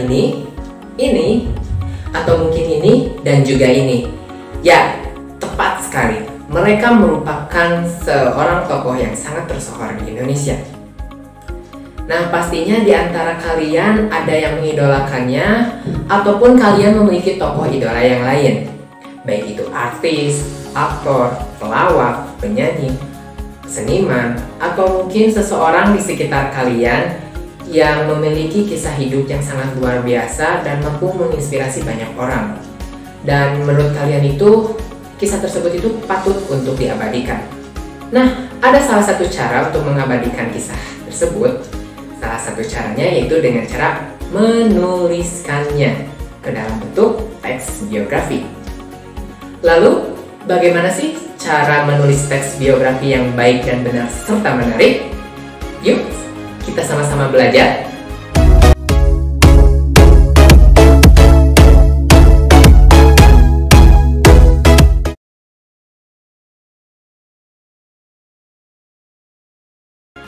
ini, atau mungkin ini, dan juga ini. Ya, tepat sekali. Mereka merupakan seorang tokoh yang sangat tersohor di Indonesia. Nah, pastinya di antara kalian ada yang mengidolakannya, ataupun kalian memiliki tokoh idola yang lain. Baik itu artis, aktor, pelawak, penyanyi, seniman, atau mungkin seseorang di sekitar kalian yang memiliki kisah hidup yang sangat luar biasa dan mampu menginspirasi banyak orang. Dan menurut kalian itu, kisah tersebut itu patut untuk diabadikan. Nah, ada salah satu cara untuk mengabadikan kisah tersebut. Salah satu caranya yaitu dengan cara menuliskannya ke dalam bentuk teks biografi. Lalu, bagaimana sih cara menulis teks biografi yang baik dan benar serta menarik? Yuk, kita sama-sama belajar.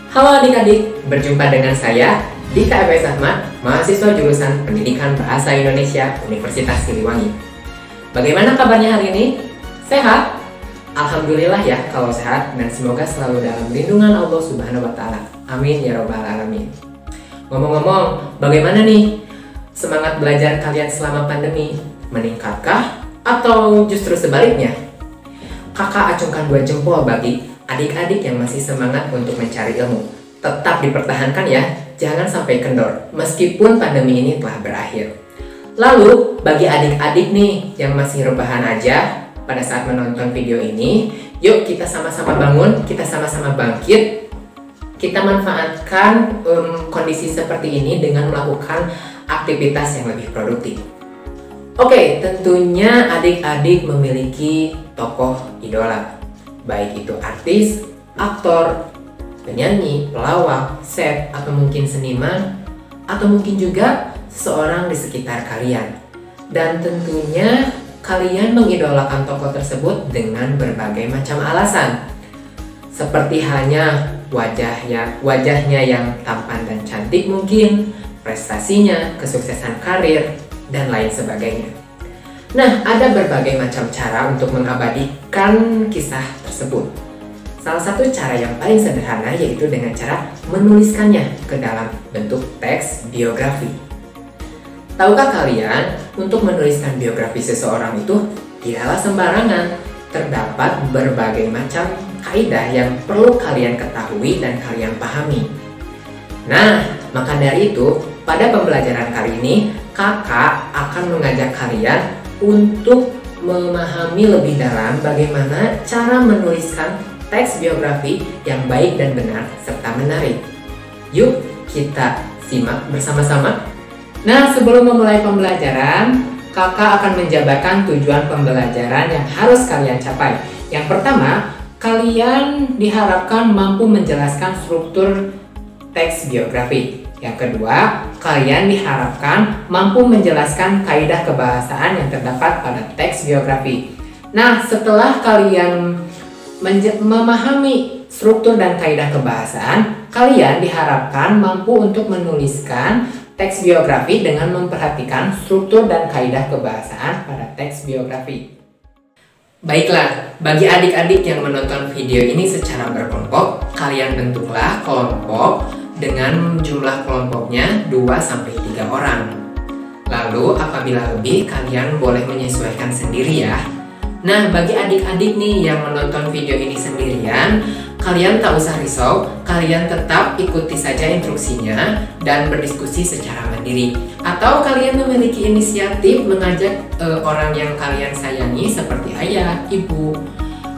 Halo adik-adik, berjumpa dengan saya, Dika F.S. Ahmad, mahasiswa jurusan Pendidikan Bahasa Indonesia Universitas Siliwangi. Bagaimana kabarnya hari ini? Sehat? Alhamdulillah ya kalau sehat, dan semoga selalu dalam lindungan Allah Subhanahu wa Ta'ala. Amin ya Rabbal Alamin. Ngomong-ngomong, bagaimana nih semangat belajar kalian selama pandemi? Meningkatkah? Atau justru sebaliknya? Kakak acungkan 2 jempol bagi adik-adik yang masih semangat untuk mencari ilmu. Tetap dipertahankan ya, jangan sampai kendor, meskipun pandemi ini telah berakhir. Lalu, bagi adik-adik nih yang masih rebahan aja pada saat menonton video ini, yuk kita sama-sama bangun, kita sama-sama bangkit. Kita manfaatkan kondisi seperti ini dengan melakukan aktivitas yang lebih produktif. Oke, tentunya adik-adik memiliki tokoh idola. Baik itu artis, aktor, penyanyi, pelawak, chef, atau mungkin seniman, atau mungkin juga seseorang di sekitar kalian. Dan tentunya kalian mengidolakan tokoh tersebut dengan berbagai macam alasan. Seperti halnya wajahnya yang tampan dan cantik mungkin, prestasinya, kesuksesan karir, dan lain sebagainya. Nah, ada berbagai macam cara untuk mengabadikan kisah tersebut. Salah satu cara yang paling sederhana yaitu dengan cara menuliskannya ke dalam bentuk teks biografi. Tahukah kalian, untuk menuliskan biografi seseorang itu tidaklah sembarangan. Terdapat berbagai macam kaidah yang perlu kalian ketahui dan kalian pahami. Nah, maka dari itu, pada pembelajaran kali ini, kakak akan mengajak kalian untuk memahami lebih dalam bagaimana cara menuliskan teks biografi yang baik dan benar serta menarik. Yuk kita simak bersama-sama. Nah, sebelum memulai pembelajaran, kakak akan menjabarkan tujuan pembelajaran yang harus kalian capai. Yang pertama, kalian diharapkan mampu menjelaskan struktur teks biografi. Yang kedua, kalian diharapkan mampu menjelaskan kaidah kebahasaan yang terdapat pada teks biografi. Nah, setelah kalian memahami struktur dan kaidah kebahasaan, kalian diharapkan mampu untuk menuliskan teks biografi dengan memperhatikan struktur dan kaidah kebahasaan pada teks biografi. Baiklah, bagi adik-adik yang menonton video ini secara berkelompok, kalian bentuklah kelompok dengan jumlah kelompoknya 2-3 orang. Lalu apabila lebih, kalian boleh menyesuaikan sendiri ya. Nah, bagi adik-adik nih yang menonton video ini sendirian, kalian tak usah risau, kalian tetap ikuti saja instruksinya dan berdiskusi secara mandiri. Atau kalian memiliki inisiatif mengajak orang yang kalian sayangi seperti ayah, ibu,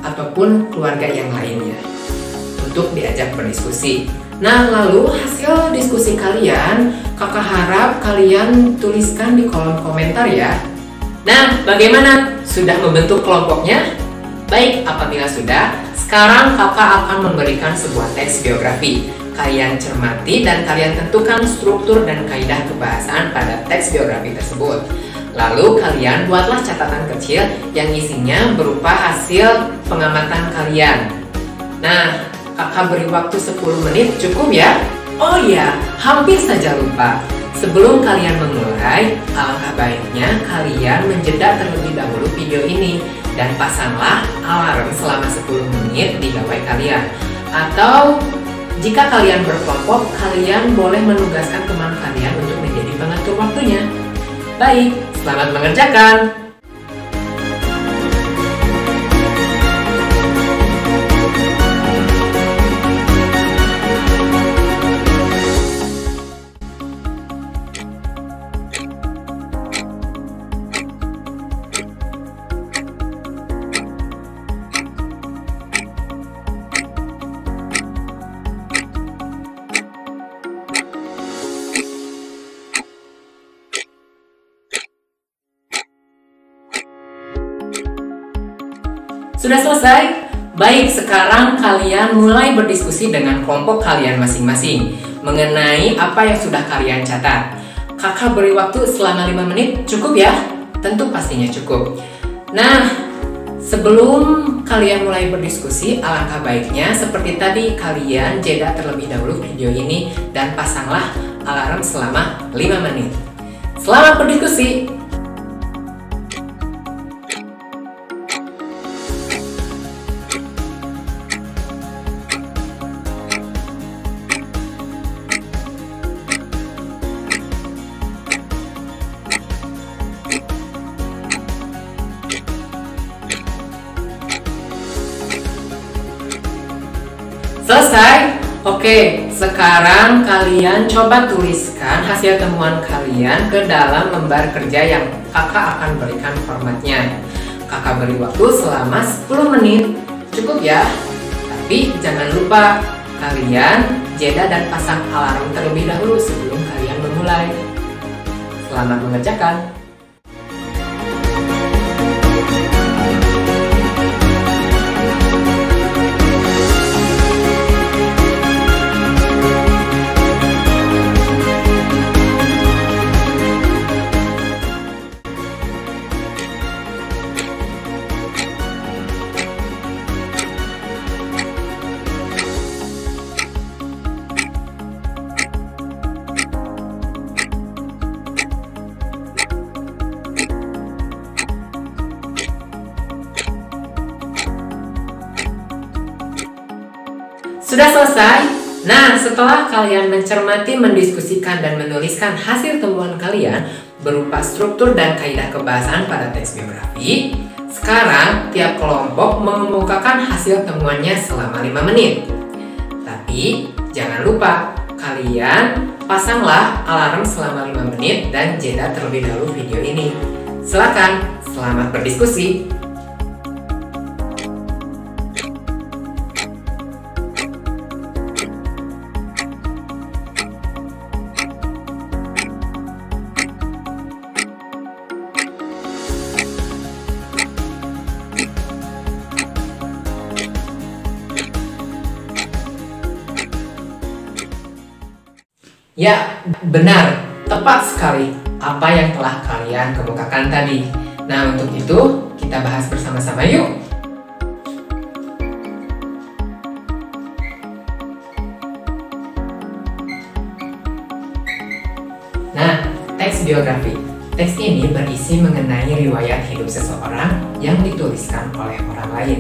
ataupun keluarga yang lainnya untuk diajak berdiskusi. Nah, lalu hasil diskusi kalian, kakak harap kalian tuliskan di kolom komentar ya. Nah, bagaimana? Sudah membentuk kelompoknya? Baik, apabila sudah, sekarang kakak akan memberikan sebuah teks biografi. Kalian cermati dan kalian tentukan struktur dan kaidah kebahasaan pada teks biografi tersebut. Lalu kalian buatlah catatan kecil yang isinya berupa hasil pengamatan kalian. Nah, kakak beri waktu 10 menit, cukup ya? Oh iya, hampir saja lupa. Sebelum kalian memulai, alangkah baiknya kalian menjeda terlebih dahulu video ini dan pasanglah alarm selama 10 menit di gawai kalian. Atau jika kalian berkelompok, kalian boleh menugaskan teman kalian untuk menjadi pengatur waktunya. Baik, selamat mengerjakan! Sudah selesai? Baik, sekarang kalian mulai berdiskusi dengan kelompok kalian masing-masing mengenai apa yang sudah kalian catat. Kakak beri waktu selama 5 menit, cukup ya? Tentu pastinya cukup. Nah, sebelum kalian mulai berdiskusi, alangkah baiknya seperti tadi kalian jeda terlebih dahulu video ini dan pasanglah alarm selama 5 menit. Selamat berdiskusi! Selesai? Oke, sekarang kalian coba tuliskan hasil temuan kalian ke dalam lembar kerja yang kakak akan berikan formatnya. Kakak beri waktu selama 10 menit. Cukup ya? Tapi jangan lupa kalian jeda dan pasang alarm terlebih dahulu sebelum kalian memulai. Selamat mengerjakan! Sudah selesai? Nah, setelah kalian mencermati, mendiskusikan, dan menuliskan hasil temuan kalian berupa struktur dan kaidah kebahasaan pada teks biografi, sekarang tiap kelompok mengemukakan hasil temuannya selama 5 menit. Tapi, jangan lupa, kalian pasanglah alarm selama 5 menit dan jeda terlebih dahulu video ini. Silakan, selamat berdiskusi! Ya, benar, tepat sekali apa yang telah kalian kemukakan tadi. Nah, untuk itu kita bahas bersama-sama yuk. Nah, teks biografi. Teks ini berisi mengenai riwayat hidup seseorang yang dituliskan oleh orang lain.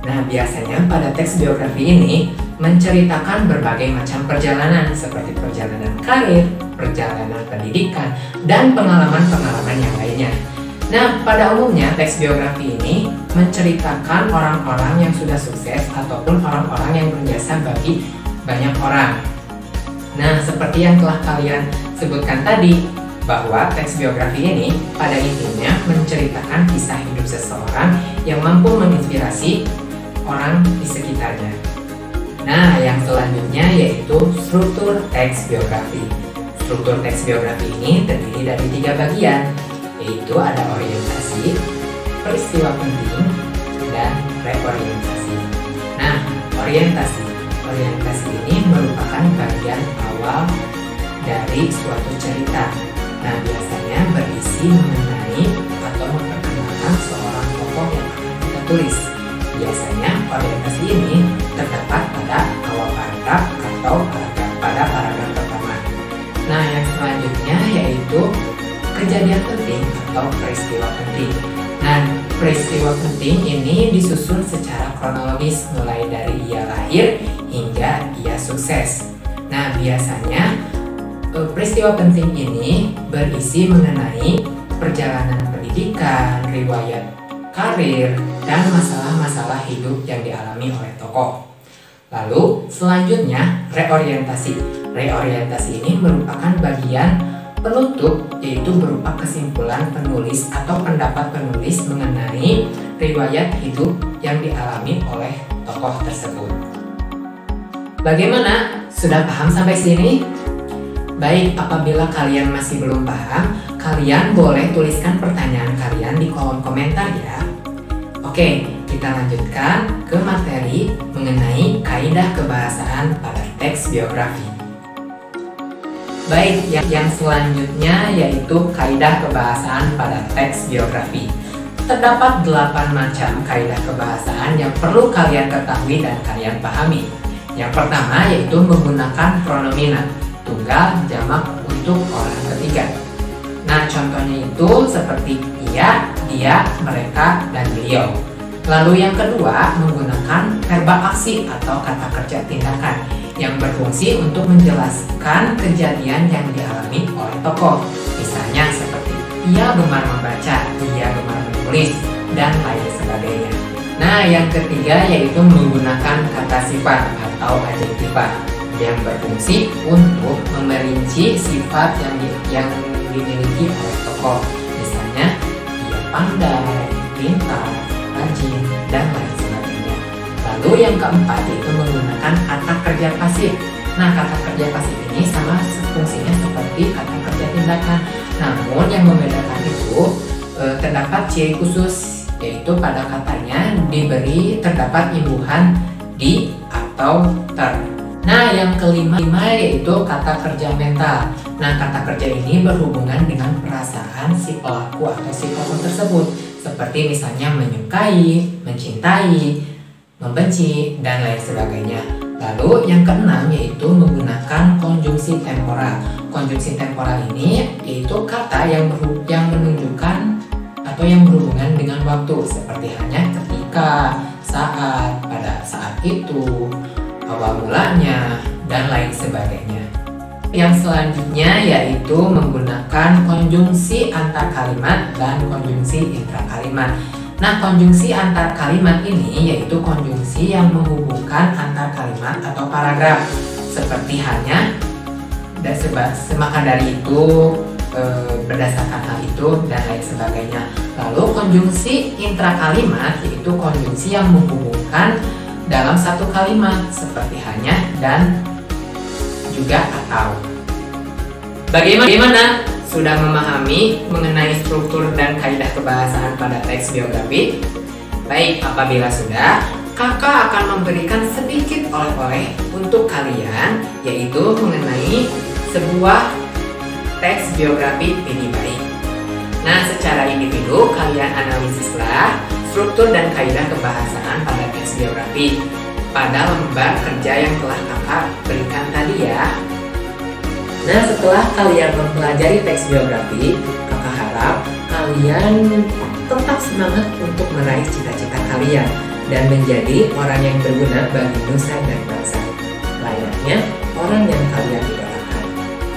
Nah, biasanya pada teks biografi ini menceritakan berbagai macam perjalanan seperti perjalanan karir, perjalanan pendidikan, dan pengalaman-pengalaman yang lainnya. Nah, pada umumnya teks biografi ini menceritakan orang-orang yang sudah sukses ataupun orang-orang yang berjasa bagi banyak orang. Nah, seperti yang telah kalian sebutkan tadi, bahwa teks biografi ini pada intinya menceritakan kisah hidup seseorang yang mampu menginspirasi orang di sekitarnya. Nah, yang selanjutnya yaitu struktur teks biografi. Struktur teks biografi ini terdiri dari 3 bagian, yaitu ada orientasi, peristiwa penting, dan reorientasi. Nah, orientasi ini merupakan bagian awal dari suatu cerita. Nah, biasanya berisi mengenai atau memperkenalkan seorang tokoh yang akan kita tulis. Biasanya orientasi ini terdapat pada awal paragraf atau pada paragraf pertama. Nah, yang selanjutnya atau peristiwa penting. Nah, peristiwa penting ini disusun secara kronologis mulai dari ia lahir hingga ia sukses. Nah, biasanya peristiwa penting ini berisi mengenai perjalanan pendidikan, riwayat karir, dan masalah-masalah hidup yang dialami oleh tokoh. Lalu selanjutnya reorientasi. Reorientasi ini merupakan bagian penutup, yaitu berupa kesimpulan penulis atau pendapat penulis mengenai riwayat hidup yang dialami oleh tokoh tersebut. Bagaimana? Sudah paham sampai sini? Baik, apabila kalian masih belum paham, kalian boleh tuliskan pertanyaan kalian di kolom komentar ya. Oke, kita lanjutkan ke materi mengenai kaidah kebahasaan pada teks biografi. Baik, yang selanjutnya yaitu kaidah kebahasaan pada teks biografi. Terdapat 8 macam kaidah kebahasaan yang perlu kalian ketahui dan kalian pahami. Yang pertama yaitu menggunakan pronomina, tunggal, jamak untuk orang ketiga. Nah, contohnya itu seperti ia, dia, mereka, dan beliau. Lalu yang kedua, menggunakan verba aksi atau kata kerja tindakan yang berfungsi untuk menjelaskan kejadian yang dialami oleh tokoh. Misalnya seperti ia gemar membaca, ia gemar menulis, dan lain sebagainya. Nah, yang ketiga yaitu menggunakan kata sifat atau adjektiva yang berfungsi untuk memerinci sifat yang dimiliki oleh tokoh. Misalnya, ia pandai, pintar, rajin, dan lain sebagainya. Lalu yang keempat yaitu menggunakan kata kerja pasif. Nah, kata kerja pasif ini sama fungsinya seperti kata kerja tindakan. Namun yang membedakan itu terdapat ciri khusus, yaitu pada katanya terdapat imbuhan di atau ter. Nah, yang kelima yaitu kata kerja mental. Nah, kata kerja ini berhubungan dengan perasaan si pelaku atau si tokoh tersebut, seperti misalnya menyukai, mencintai, membenci, dan lain sebagainya. Lalu yang keenam yaitu menggunakan konjungsi temporal. Konjungsi temporal ini yaitu kata yang menunjukkan atau yang berhubungan dengan waktu, seperti hanya ketika, saat, pada saat itu, awal mulanya, dan lain sebagainya. Yang selanjutnya yaitu menggunakan konjungsi antar kalimat dan konjungsi intra kalimat. Nah, konjungsi antar kalimat ini yaitu konjungsi yang menghubungkan antar kalimat atau paragraf, seperti hanya, dan semaka dari itu, berdasarkan hal itu, dan lain sebagainya. Lalu konjungsi intra kalimat yaitu konjungsi yang menghubungkan dalam satu kalimat, seperti hanya, dan juga atau. Bagaimana? Sudah memahami mengenai struktur dan kaidah kebahasaan pada teks biografi? Baik, apabila sudah, kakak akan memberikan sedikit oleh-oleh untuk kalian, yaitu mengenai sebuah teks biografi ini baik. Nah, secara individu kalian analisislah struktur dan kaidah kebahasaan pada teks biografi pada lembar kerja yang telah kakak berikan tadi ya. Nah, setelah kalian mempelajari teks biografi, kakak harap kalian tetap semangat untuk meraih cita-cita kalian dan menjadi orang yang berguna bagi nusa dan bangsa, layaknya orang yang kalian idolakan.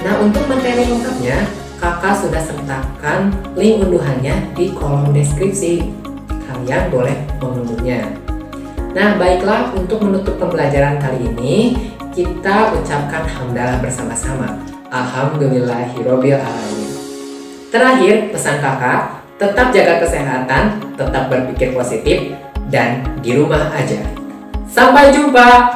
Nah, untuk materi lengkapnya, kakak sudah sertakan link unduhannya di kolom deskripsi. Kalian boleh mengunduhnya. Nah, baiklah, untuk menutup pembelajaran kali ini, kita ucapkan hamdalah bersama-sama. Alhamdulillahirobbil alamin. Terakhir, pesan kakak, tetap jaga kesehatan, tetap berpikir positif, dan di rumah aja. Sampai jumpa!